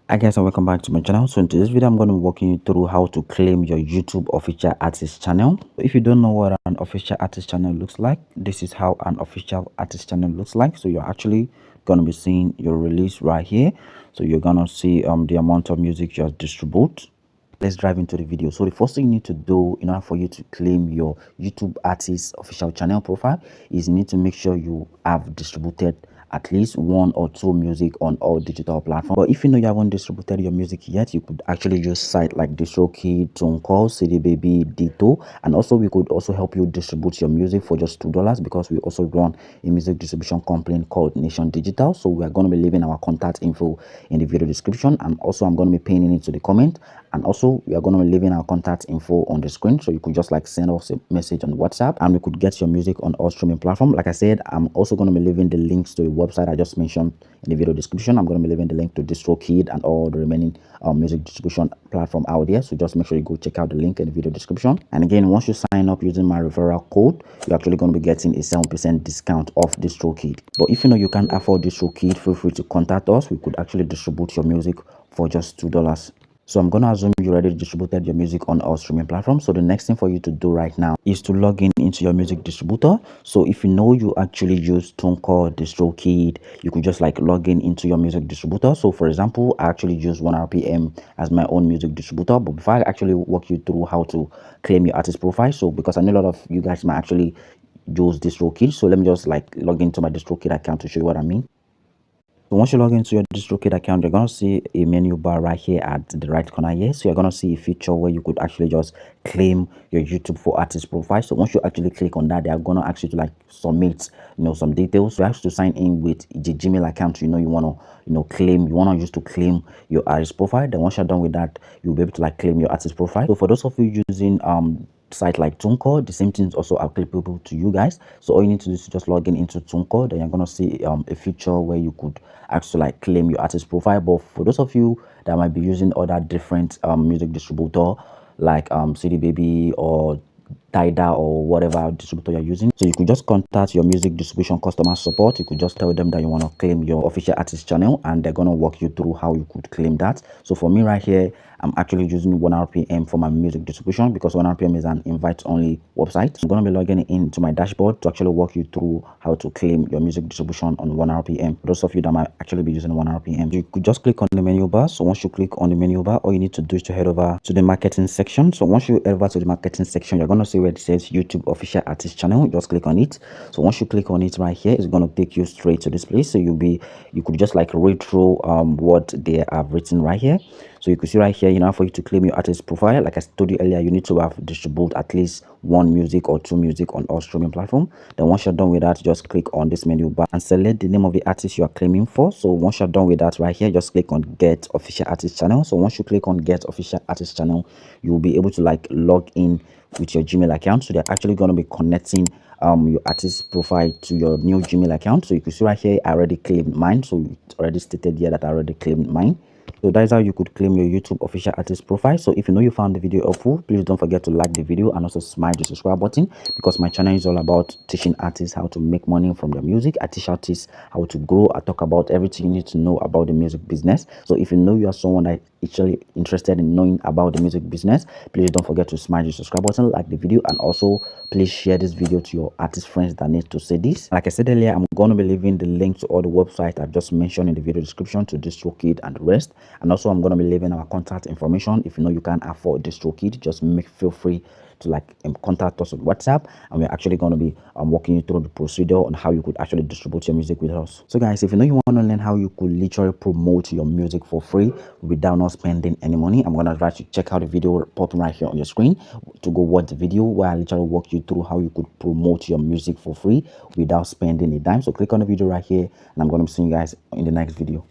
Hi guys, and welcome back to my channel. So in today's video I'm going to be walking you through how to claim your YouTube official artist channel. If you don't know what an official artist channel looks like, this is how an official artist channel looks like. So you're actually going to be seeing your release right here. So you're going to see the amount of music you distribute. Let's dive into the video. So the first thing you need to do in order for you to claim your YouTube artist official channel profile is you need to make sure you have distributed at least one or two music on all digital platforms. But if you know you haven't distributed your music yet, you could actually use sites like DistroKid, TuneCore, CD Baby, Ditto, and also we could also help you distribute your music for just $2 because we also run a music distribution company called Nation Digital. So we are going to be leaving our contact info in the video description, and also I'm going to be pinning it to the comment, and also we are going to be leaving our contact info on the screen, so you could just like send us a message on WhatsApp and we could get your music on all streaming platforms. Like I said, I'm also going to be leaving the links to the website I just mentioned in the video description. I'm going to be leaving the link to DistroKid and all the remaining music distribution platform out there, so just make sure you go check out the link in the video description. And again, once you sign up using my referral code, you're actually going to be getting a 7% discount off DistroKid. But if you know you can't afford DistroKid, feel free to contact us. We could actually distribute your music for just $2. So I'm going to assume you already distributed your music on all streaming platforms. So the next thing for you to do right now is to log in into your music distributor. So if you know you actually use TuneCore, DistroKid, you could just like log in into your music distributor. So for example, I actually use 1RPM as my own music distributor. But before I actually walk you through how to claim your artist profile, so because I know a lot of you guys might actually use DistroKid, so let me just like log into my DistroKid account to show you what I mean. So once you log into your DistroKid account, you're going to see a menu bar right here at the right corner here. So you're going to see a feature where you could actually just claim your YouTube for artist profile. So once you actually click on that, they are going to ask you to like submit, some details. So you have to sign in with the Gmail account. You want to, claim, you want to use to claim your artist profile. Then once you're done with that, you'll be able to like claim your artist profile. So for those of you using site like TuneCore, the same thing is also applicable to you guys. So all you need to do is just log in into TuneCore. Then you're going to see a feature where you could actually like claim your artist profile. But for those of you that might be using other different music distributor like CD Baby or Tidal or whatever distributor you're using, so you could just contact your music distribution customer support. You could just tell them that you want to claim your official artist channel, and they're going to walk you through how you could claim that. So for me right here, I'm actually using 1RPM for my music distribution because 1RPM is an invite only website. So I'm going to be logging into my dashboard to actually walk you through how to claim your music distribution on 1RPM. For those of you that might actually be using 1RPM, you could just click on the menu bar. So once you click on the menu bar, all you need to do is to head over to the marketing section. So once you head over to the marketing section, you're going to see where it says YouTube official artist channel. Just click on it. So once you click on it right here, it's going to take you straight to this place. So you could just like read through what they have written right here. So you could see right here, for you to claim your artist profile, like I told you earlier, you need to have distribute at least one music or two music on all streaming platform. Then once you're done with that, just click on this menu bar and select the name of the artist you are claiming for. So once you're done with that right here, just click on get official artist channel. So once you click on get official artist channel, you'll be able to like log in with your Gmail account. So they're actually going to be connecting your artist profile to your new Gmail account. So you can see right here, I already claimed mine. So it's already stated here that I already claimed mine. So that is how you could claim your YouTube official artist profile. So if you know you found the video helpful, please don't forget to like the video and also smash the subscribe button, because my channel is all about teaching artists how to make money from their music. I teach artists how to grow. I talk about everything you need to know about the music business. So if you know you are someone that is actually interested in knowing about the music business, please don't forget to smash the subscribe button, like the video, and also please share this video to your artist friends that need to see this. Like I said earlier, I'm going to be leaving the link to all the websites I've just mentioned in the video description, to DistroKid and the rest. And also I'm going to be leaving our contact information. If you know you can't afford DistroKid, just feel free to like contact us on WhatsApp, and we're actually going to be walking you through the procedure on how you could actually distribute your music with us. So guys, if you know you want to learn how you could literally promote your music for free without not spending any money, I'm going to try to check out the video popping right here on your screen to go watch the video where I literally walk you through how you could promote your music for free without spending a dime. So click on the video right here, and I'm going to be seeing you guys in the next video.